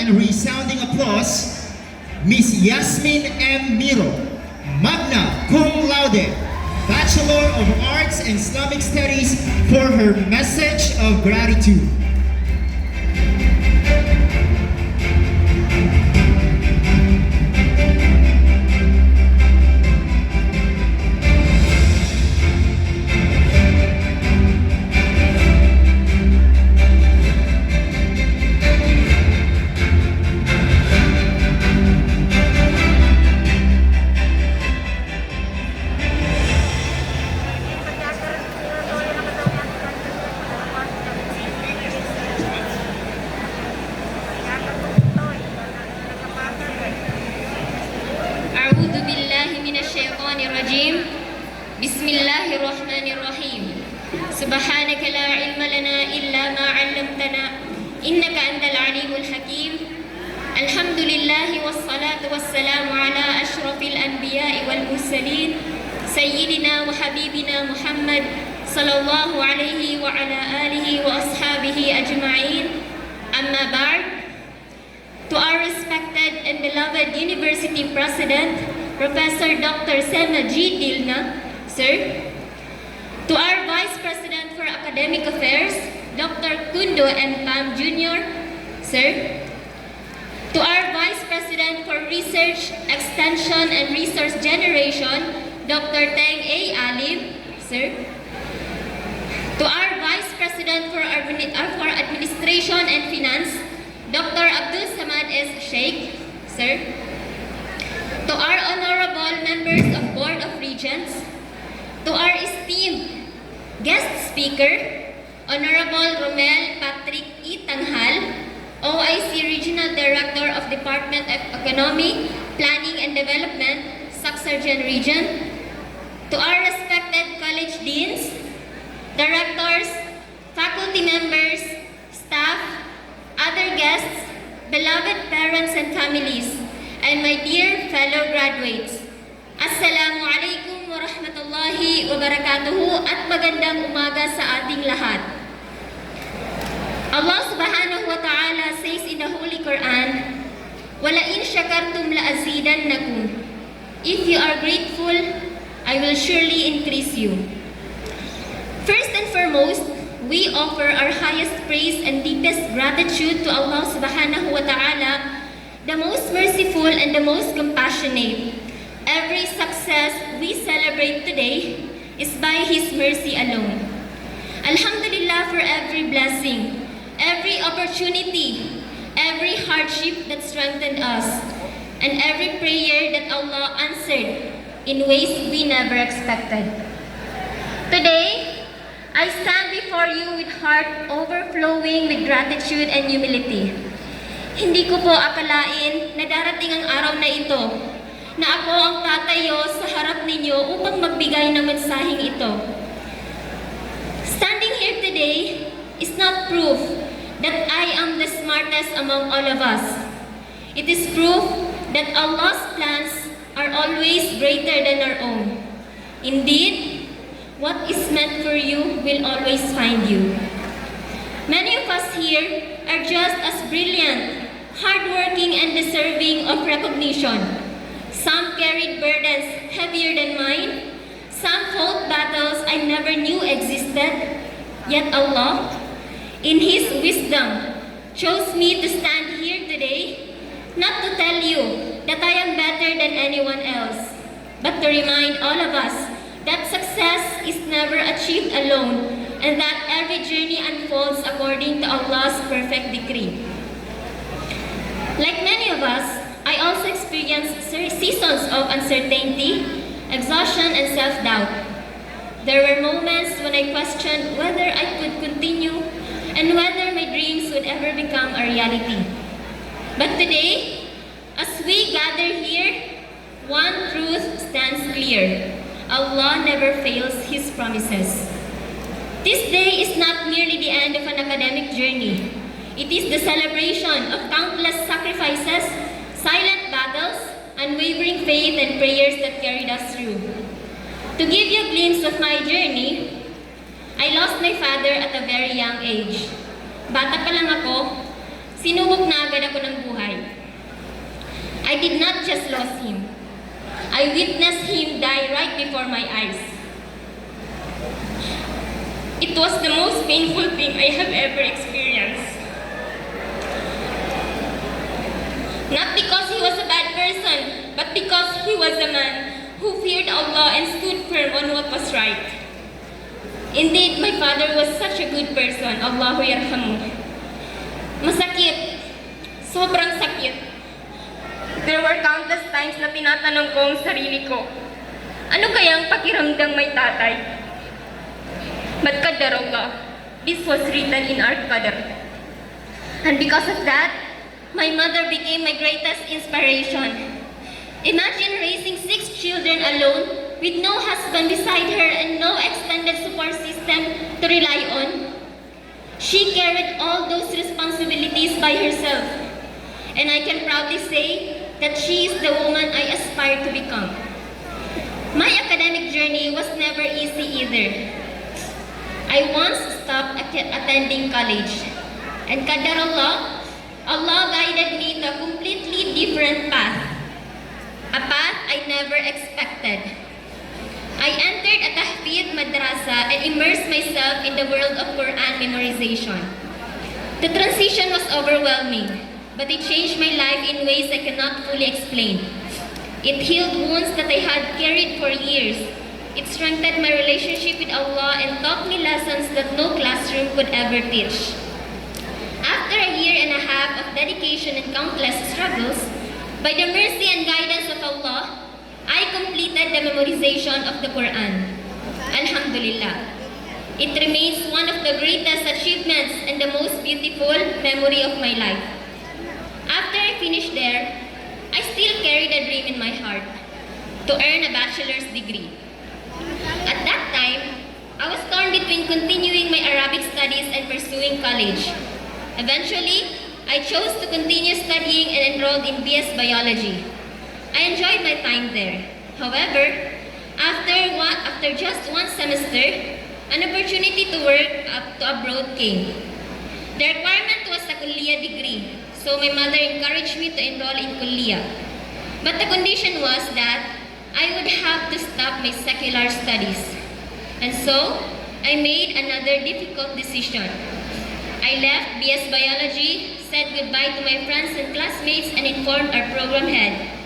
and resounding applause, Miss Yasmin M. Miro, magna cum laude, Bachelor of Arts in Islamic Studies, for her message of gratitude. أعوذ بالله من الشيطان الرجيم بسم الله الرحمن الرحيم سبحانك لا علم لنا إلا ما علمتنا إنك أنت العليم الحكيم الحمد لله والصلاة والسلام على أشرف الأنبياء والمرسلين سيدنا وحبيبنا محمد صلى الله عليه وعلى آله وأصحابه أجمعين أما بعد. To our respected and beloved University President, Professor Dr. Sema G. Dilna, Sir. To our Vice President for Academic Affairs, Dr. Kundo M. Tam Jr., Sir. To our Vice President for Research, Extension, and Resource Generation, Dr. Teng A. Alim, Sir. To our Vice President for Administration and Finance, Dr. Abdul Samad S. Sheikh, Sir. To our honorable members of Board of Regents, to our esteemed guest speaker, Honorable Romel Patrick E. Tanghal, OIC Regional Director of Department of Economy, Planning and Development, Saxargen Region, to our respected college deans, directors, faculty members, staff, other guests, beloved parents and families, and my dear fellow graduates. Assalamu alaikum wa rahmatullahi wa barakatuhu at magandang umaga sa ating lahat. Allah subhanahu wa ta'ala says in the Holy Quran, وَلَئِنْ شَكَرْتُمْ لَأَزِيدَنَّكُمْ. If you are grateful, I will surely increase you. First and foremost, we offer our highest praise and deepest gratitude to Allah subhanahu wa ta'ala, the most merciful and the most compassionate. Every success we celebrate today is by His mercy alone. Alhamdulillah for every blessing, every opportunity, every hardship that strengthened us, and every prayer that Allah answered in ways we never expected. Today, I stand before you with heart overflowing with gratitude and humility. Hindi ko po akalain na darating ang araw na ito na ako ang tatayo sa harap ninyo upang magbigay ng mensaheng ito. Standing here today is not proof that I am the smartest among all of us. It is proof that Allah's plans are always greater than our own. Indeed, what is meant for you will always find you. Many of us here are just as brilliant, hardworking, and deserving of recognition. Some carried burdens heavier than mine. Some fought battles I never knew existed. Yet Allah, in His wisdom, chose me to stand here today, not to tell you that I am better than anyone else, but to remind all of us that success is never achieved alone and that every journey unfolds according to Allah's perfect decree. Like many of us, I also experienced seasons of uncertainty, exhaustion, and self-doubt. There were moments when I questioned whether I could continue and whether my dreams would ever become a reality. But today, as we gather here, one truth stands clear. Allah never fails His promises. This day is not merely the end of an academic journey. It is the celebration of countless sacrifices, silent battles, unwavering faith, and prayers that carried us through. To give you a glimpse of my journey, I lost my father at a very young age. Bata pa lang ako, sinubok na agad ako ng buhay. I did not just lose him. I witnessed him die right before my eyes. It was the most painful thing I have ever experienced. Not because he was a bad person, but because he was a man who feared Allah and stood firm on what was right. Indeed, my father was such a good person. Allahu yarhamu. Masakit. Sobrang sakit. There were countless times na tinatanong ko ang sarili ko, ano kayang pakiramdang may tatay? But qadar Allah, this was written in our qadar. And because of that, my mother became my greatest inspiration. Imagine raising 6 children alone with no husband beside her and no extended support system to rely on. She carried all those responsibilities by herself. And I can proudly say that she is the woman I aspire to become. My academic journey was never easy either. I once stopped attending college. And qadar Allah, Allah guided me to a completely different path. A path I never expected. I entered a tahfidh madrasa and immersed myself in the world of Quran memorization. The transition was overwhelming, but it changed my life in ways I cannot fully explain. It healed wounds that I had carried for years. It strengthened my relationship with Allah and taught me lessons that no classroom could ever teach. After a year and a half of dedication and countless struggles, by the mercy and guidance of Allah, I completed the memorization of the Quran. Alhamdulillah. It remains one of the greatest achievements and the most beautiful memory of my life. After I finished there, I still carried a dream in my heart to earn a bachelor's degree. At that time, I was torn between continuing my Arabic studies and pursuing college. Eventually, I chose to continue studying and enrolled in BS Biology. I enjoyed my time there. However, after just one semester, an opportunity to work abroad came. The requirement was a Kulliyah degree, so my mother encouraged me to enroll in Kulliyah. But the condition was that I would have to stop my secular studies. And so, I made another difficult decision. I left BS Biology, said goodbye to my friends and classmates, and informed our program head.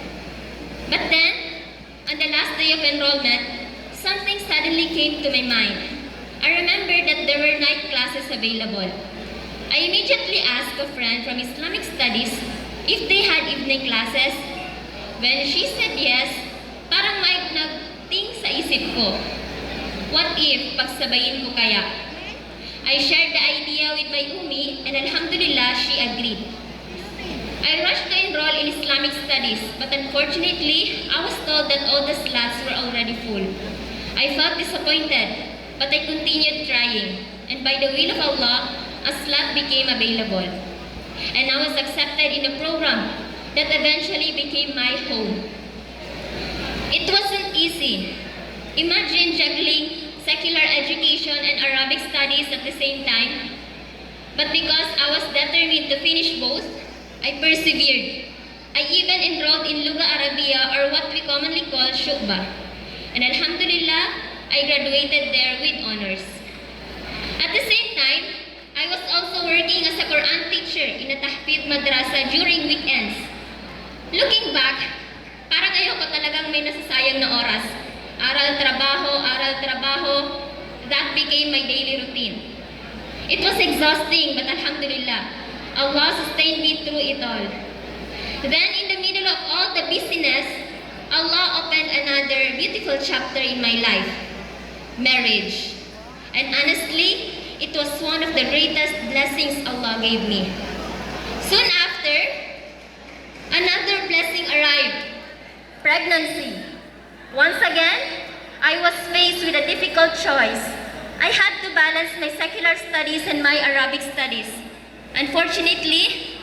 But then, on the last day of enrollment, something suddenly came to my mind. I remembered that there were night classes available. I immediately asked a friend from Islamic Studies if they had evening classes. When she said yes, parang may nagting sa isip ko. What if pagsabayin ko kaya? I shared the idea with my Umi and Alhamdulillah, she agreed. I rushed to enroll in Islamic Studies, but unfortunately, I was told that all the slots were already full. I felt disappointed, but I continued trying, and by the will of Allah, a slot became available. And I was accepted in a program that eventually became my home. It wasn't easy. Imagine juggling secular education and Arabic studies at the same time. But because I was determined to finish both, I persevered. I even enrolled in Lugha Arabia, or what we commonly call Shubba. And Alhamdulillah, I graduated there with honors. At the same time, I was also working as a Quran teacher in a tahfidh madrasa during weekends. Looking back, parang ayoko talagang may nasasayang na oras. Aral, trabaho, that became my daily routine. It was exhausting, but Alhamdulillah, Allah sustained me through it all. Then, in the middle of all the busyness, Allah opened another beautiful chapter in my life, marriage. And honestly, it was one of the greatest blessings Allah gave me. Soon after, another blessing arrived, pregnancy. Once again, I was faced with a difficult choice. I had to balance my secular studies and my Arabic studies. Unfortunately,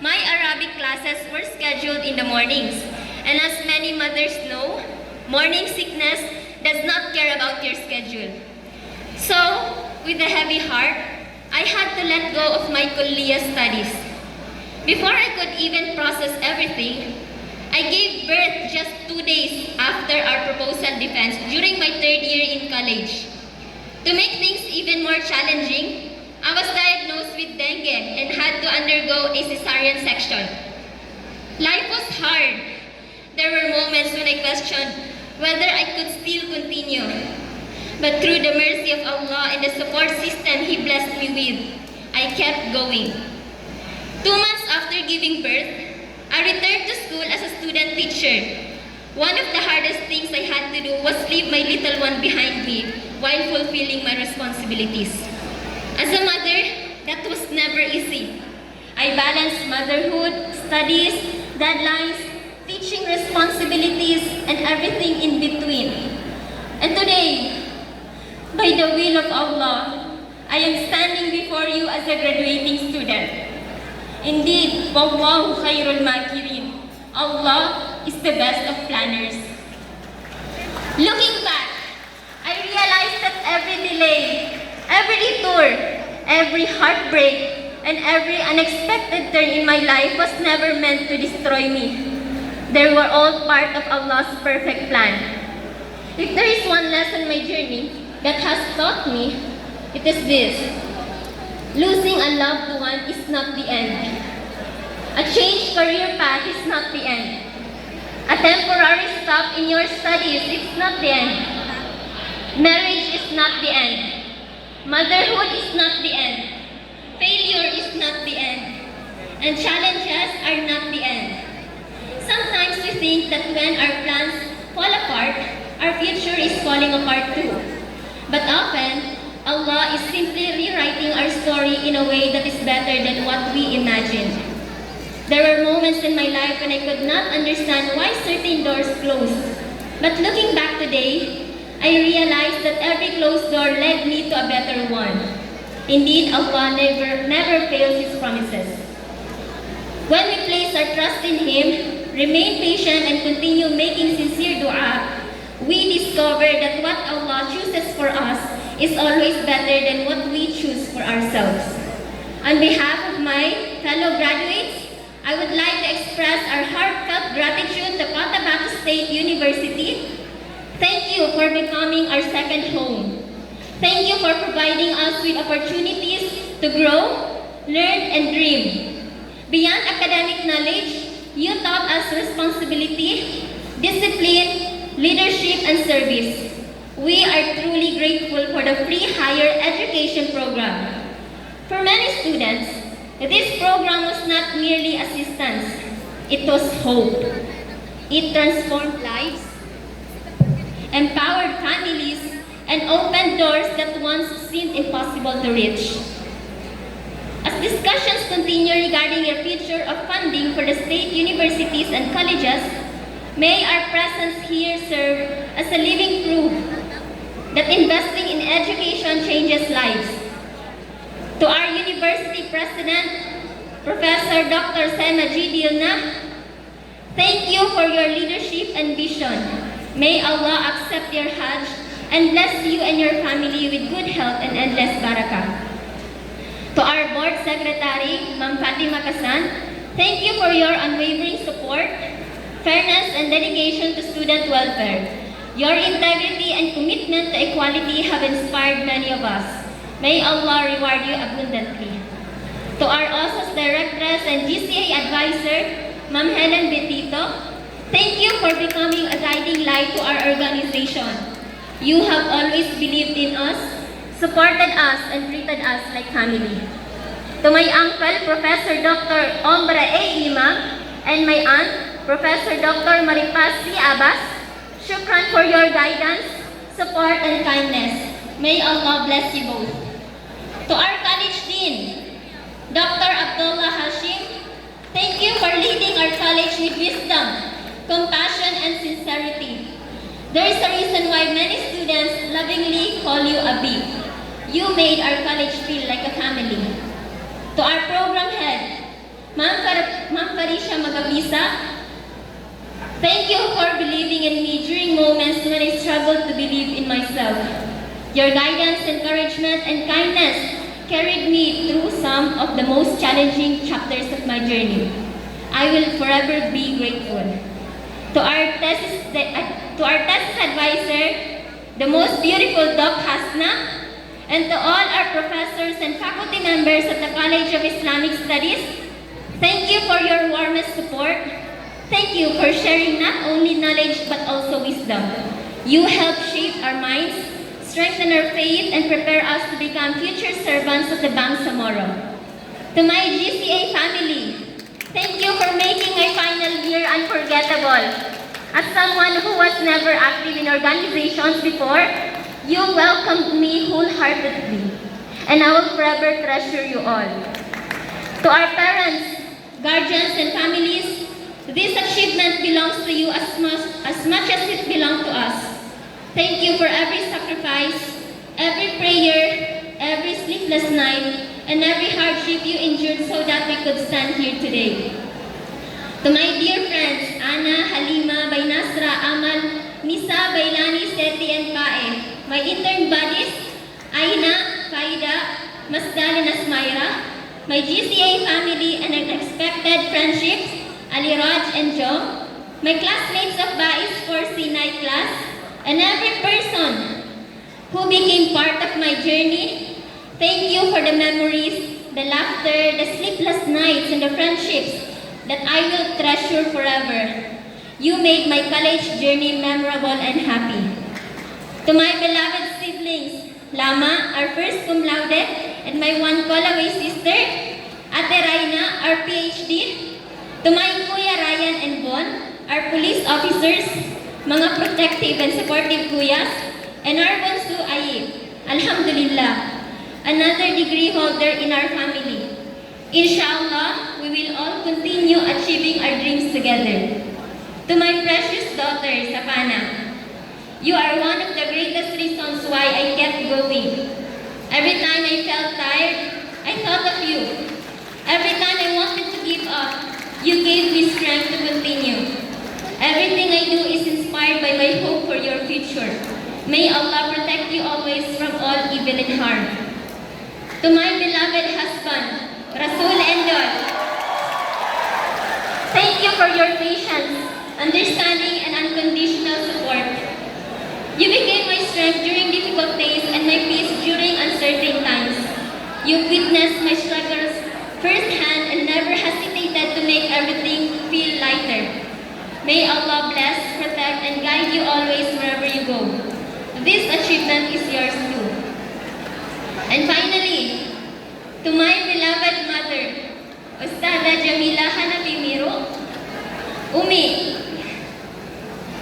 my Arabic classes were scheduled in the mornings. And as many mothers know, morning sickness does not care about your schedule. So, with a heavy heart, I had to let go of my Kulliyah studies. Before I could even process everything, I gave birth just 2 days after our proposal defense during my 3rd year in college. To make things even more challenging, I was diagnosed with dengue and had to undergo a cesarean section. Life was hard. There were moments when I questioned whether I could still continue. But through the mercy of Allah and the support system He blessed me with, I kept going. 2 months after giving birth, I returned to school as a student teacher. One of the hardest things I had to do was leave my little one behind me while fulfilling my responsibilities. As a mother, that was never easy. I balanced motherhood, studies, deadlines, teaching responsibilities, and everything in between. And today, by the will of Allah, I am standing before you as a graduating student. Indeed, Wallahu khairul makirin. Allah is the best of planners. Looking back, I realized that every delay, every detour, every heartbreak, and every unexpected turn in my life was never meant to destroy me. They were all part of Allah's perfect plan. If there is one lesson in my journey that has taught me, it is this: losing a loved one is not the end. A changed career path is not the end. A temporary stop in your studies is not the end. Marriage is not the end. Motherhood is not the end. Failure is not the end. And challenges are not the end. Sometimes we think that when our plans fall apart, our future is falling apart too. But often, Allah is simply rewriting our story in a way that is better than what we imagined. There were moments in my life when I could not understand why certain doors closed. But looking back today, I realized that every closed door led me to a better one. Indeed, Allah never fails His promises. When we place our trust in Him, remain patient and continue making sincere dua, we discover that what Allah chooses for us is always better than what we choose for ourselves. On behalf of my fellow graduates, I would like to express our heartfelt gratitude to Cotabato State University. Thank you for becoming our second home. Thank you for providing us with opportunities to grow, learn, and dream. Beyond academic knowledge, you taught us responsibility, discipline, leadership, and service. We are truly grateful for the free higher education program. For many students, this program was not merely assistance, it was hope. It transformed lives, empowered families, and opened doors that once seemed impossible to reach. As discussions continue regarding the future of funding for the state universities and colleges, may our presence here serve as a living proof that investing in education changes lives. To our University President, Professor Dr. Sema G. Dilna, thank you for your leadership and vision. May Allah accept your Hajj and bless you and your family with good health and endless barakah. To our Board Secretary, Ma'am Fatima Kasan, thank you for your unwavering support, fairness, and dedication to student welfare. Your integrity and commitment to equality have inspired many of us. May Allah reward you abundantly. To our OSAS Directress and GCA Advisor, Ma'am Helen Betito, thank you for becoming a guiding light to our organization. You have always believed in us, supported us, and treated us like family. To my uncle, Professor Dr. Ombra A. Imam, and my aunt, Professor Dr. Maripaz C. Abbas, shukran for your guidance, support, and kindness. May Allah bless you both. To our college dean, Dr. Abdullah Hashim, thank you for leading our college with wisdom, compassion, and sincerity. There is a reason why many students lovingly call you Abi. You made our college feel like a family. To our program head, Ma'am Farisha Magabisa, thank you for believing in me during moments when I struggled to believe in myself. Your guidance, encouragement, and kindness carried me through some of the most challenging chapters of my journey. I will forever be grateful. to our thesis advisor, the most beautiful Doc Hasna, and to all our professors and faculty members of the College of Islamic Studies, thank you for your warmest support. Thank you for sharing not only knowledge but also wisdom. You help shape our minds, strengthen our faith, and prepare us to become future servants of the Bangsamoro. To my GCA family, thank you for making my final year unforgettable. As someone who was never active in organizations before, you welcomed me wholeheartedly, and I will forever treasure you all. To our parents, guardians, and families, this achievement belongs to you as much as it belongs to us. Thank you for every sacrifice, every prayer, every sleepless night, and every hardship you endured so that we could stand here today. To my dear friends, Ana, Halima, Baynasra, Amal, Nisa, Bailani, Seti, and Pae, my intern buddies, Aina, Faida, Masdal, and Asmaira, my GCA family and unexpected friendships, Ali Raj and Joe, my classmates of Bais 4C night class, and every person who became part of my journey, thank you for the memories, the laughter, the sleepless nights, and the friendships that I will treasure forever. You made my college journey memorable and happy. To my beloved siblings, Lama, our first cum laude, and my one call-away sister, Ate Raina, our PhD. To my Kuya Ryan and Bon, our police officers, mga protective and supportive kuyas, and our Bonsu Ayib. Alhamdulillah, another degree holder in our family. Inshallah, we will all continue achieving our dreams together. To my precious daughter, Savannah, you are one of the greatest reasons why I kept going. Every time I felt tired, I thought of you. Every time I wanted to give up, you gave me strength to continue. Everything I do is inspired by my hope for your future. May Allah protect you always from all evil and harm. To my beloved husband, Rasul Endol, thank you for your patience, understanding, and unconditional support. You became my strength during difficult days and my peace during uncertain times. You witnessed my struggles firsthand and never hesitated to make everything feel lighter. May Allah bless, protect, and guide you always wherever you go. This achievement is yours too. And finally, to my beloved mother, Ustada Jamila Hanafi Miro, Umi,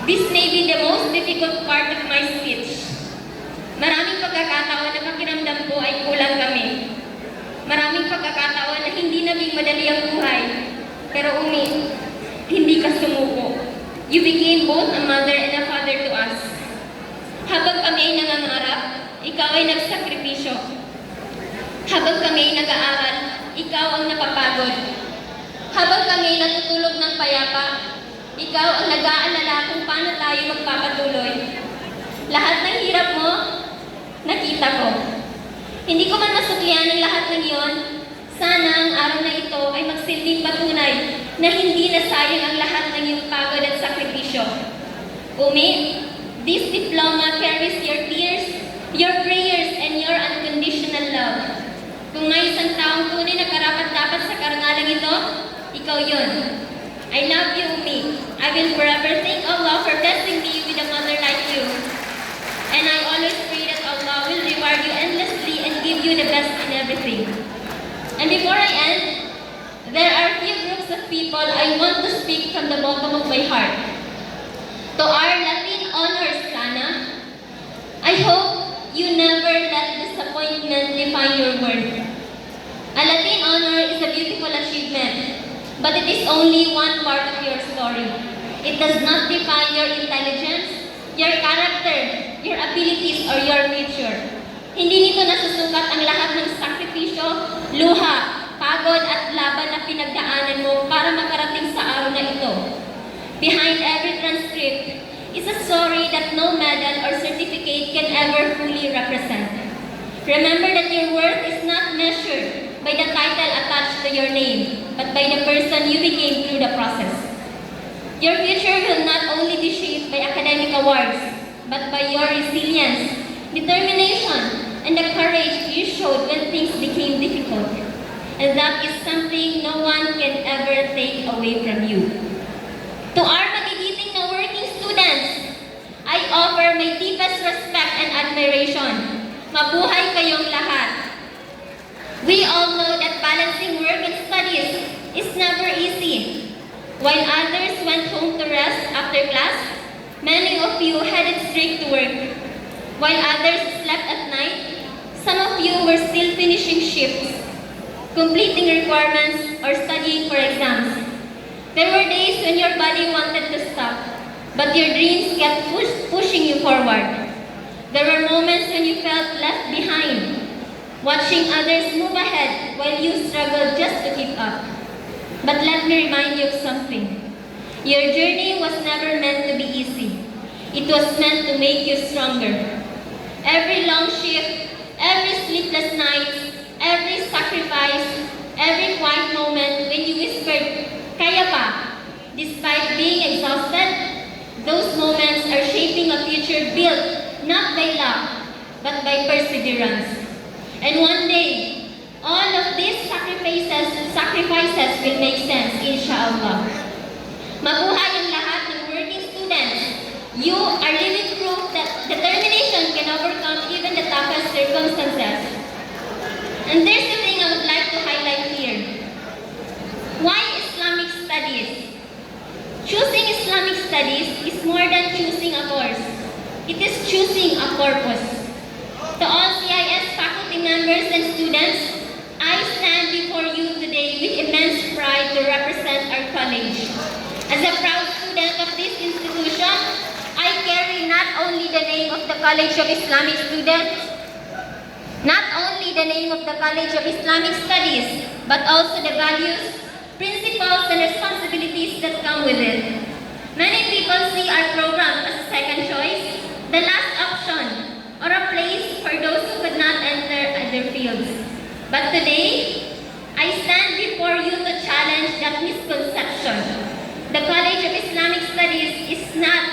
this may be the most difficult part of my speech. Maraming pagkakataon na pakiramdam ko ay kulang kami. Maraming pagkakataon na hindi naging madali ang buhay. Pero Umi, hindi ka sumuko. You became both a mother and a father to us. Habang kami ay nangangarap, ikaw ay nagsakripisyo. Habang kami ay nag-aaral, ikaw ang napapagod. Habang kami ay natutulog ng payapa, ikaw ang nag-aalala kung paano tayo magpapatuloy. Lahat ng hirap mo, nakita ko. Hindi ko man masuklian ang lahat ng iyon. Sana ang araw na ito ay magsilbing patunay na hindi nasayang ang lahat ng iyong pagod at sakripisyo. Umi, this diploma carries your tears, your prayers, and your unconditional love. Kung may isang taong tunay na karapat-dapat sa karangalang ito, ikaw yun. I love you, Umi. I will forever thank Allah for blessing me with a mother like you. And I always pray that Allah will reward you endlessly and give you the best in everything. And before I end, there are few groups of people I want to speak from the bottom of my heart. To our Latin honors, Sana, I hope you never let disappointment define your worth. A Latin honor is a beautiful achievement, but it is only one part of your story. It does not define your intelligence, your character, your abilities, or your future. Hindi nito nasusukat ang lahat ng sakripisyo, luha, pagod at laban na pinagdaanan mo para makarating sa araw na ito. Behind every transcript is a story that no medal or certificate can ever fully represent. Remember that your worth is not measured by the title attached to your name, but by the person you became through the process. Your future will not awards, but by your resilience, determination, and the courage you showed when things became difficult. And that is something no one can ever take away from you. To our magigiting na working students, I offer my deepest respect and admiration. Mabuhay kayong lahat. We all know that balancing work and studies is never easy. While others went home to rest after class, many of you headed straight to work. While others slept at night, some of you were still finishing shifts, completing requirements, or studying for exams. There were days when your body wanted to stop, but your dreams kept pushing you forward. There were moments when you felt left behind, watching others move ahead while you struggled just to keep up. But let me remind you of something. Your journey was never meant to be easy. It was meant to make you stronger. Every long shift, every sleepless night, every sacrifice, every quiet moment when you whispered, "Kaya pa," despite being exhausted, those moments are shaping a future built not by luck, but by perseverance. And one day, all of these sacrifices will make sense, inshallah. Mabuhay ang lahat ng working students. You are living proof that determination can overcome even the toughest circumstances. And there's something I would like to highlight here. Why Islamic studies? Choosing Islamic studies is more than choosing a course. It is choosing a purpose. To all CIS faculty members and students, I stand before you today with immense pride to represent our college. As a proud student of this institution, I carry not only the name of the College of Islamic Students, not only the name of the College of Islamic Studies, but also the values, principles, and responsibilities that come with it. Many people see our program as a second choice, the last option, or a place for those who could not enter other fields. But today, I stand before you to challenge that misconception. The College of Islamic Studies is not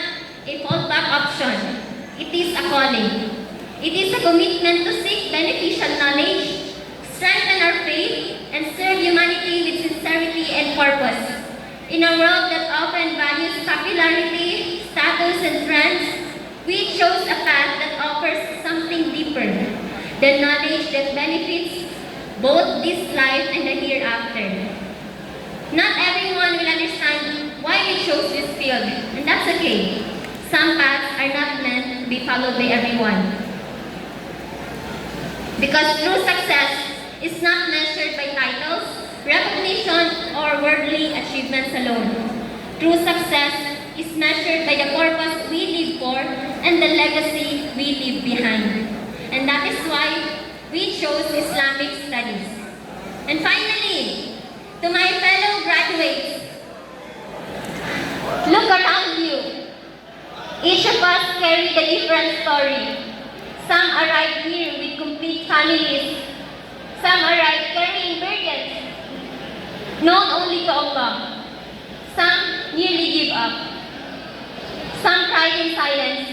a fallback option. It is a calling. It is a commitment to seek beneficial knowledge, strengthen our faith, and serve humanity with sincerity and purpose. In a world that often values popularity, status, and trends, we chose a path that offers something deeper, the knowledge that benefits both this life and the hereafter. Not everyone will understand why we chose this field, and that's okay. Some paths are not meant to be followed by everyone. Because true success is not measured by titles, recognition, or worldly achievements alone. True success is measured by the purpose we live for and the legacy we leave behind. And that is why we chose Islamic studies. And finally, to my fellow graduates, look around you. Each of us carry a different story. Some arrive here with complete families. Some arrive carrying burdens known only to Allah. Some nearly give up. Some cried in silence.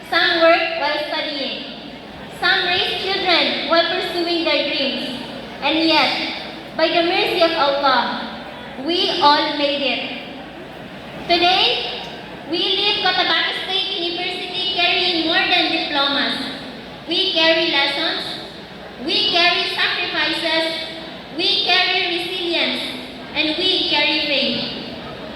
Some work while studying. Some raise children while pursuing their dreams. And yet, by the mercy of Allah, we all made it. Today, we leave Cotabato State University carrying more than diplomas. We carry lessons, we carry sacrifices, we carry resilience, and we carry faith.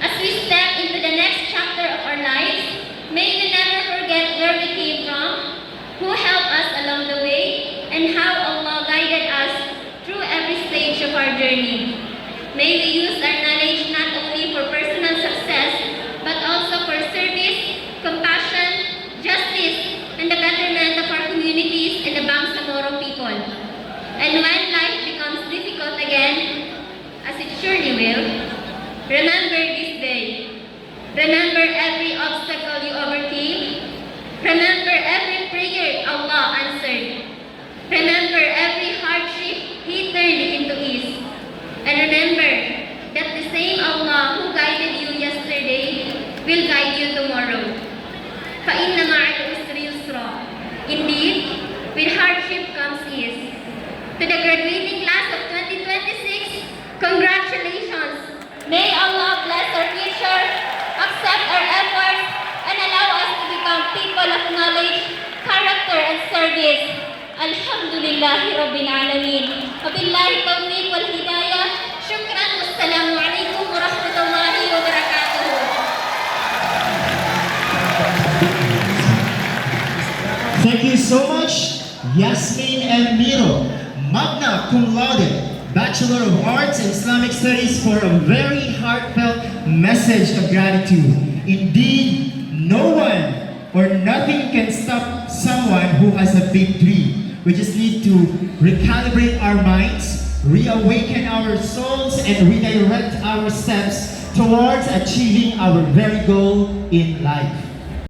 As we step into the next chapter of our lives, may we never forget where we came from, who helped us along the way, and how Allah guided us through every stage of our journey. May we use our knowledge not only for personal success, but also for service, compassion, justice, and the betterment of our communities and the Bangsamoro people. And when life becomes difficult again, as it surely will, remember this day. Remember every obstacle you overcame. Remember every prayer Allah answered. Remember every hardship He turned into ease. And remember that the same Allah who guided you yesterday will guide you tomorrow. with hardship comes ease. To the graduating class of 2026, congratulations! May Allah bless our future, accept our efforts, and allow us to become people of knowledge, character, and service. Alhamdulillahi Rabbil Alameen. Wabillahi tawfiq wal hidayah. Shukran. Wassalamu alaikum wa rahmatullahi wa barakatuh. Thank you so much, Yasmin and Miro, magna cum laude, Bachelor of Arts in Islamic Studies, for a very heartfelt message of gratitude. Indeed, no one or nothing can stop someone who has a big dream. We just need to recalibrate our minds, reawaken our souls, and redirect our steps towards achieving our very goal in life.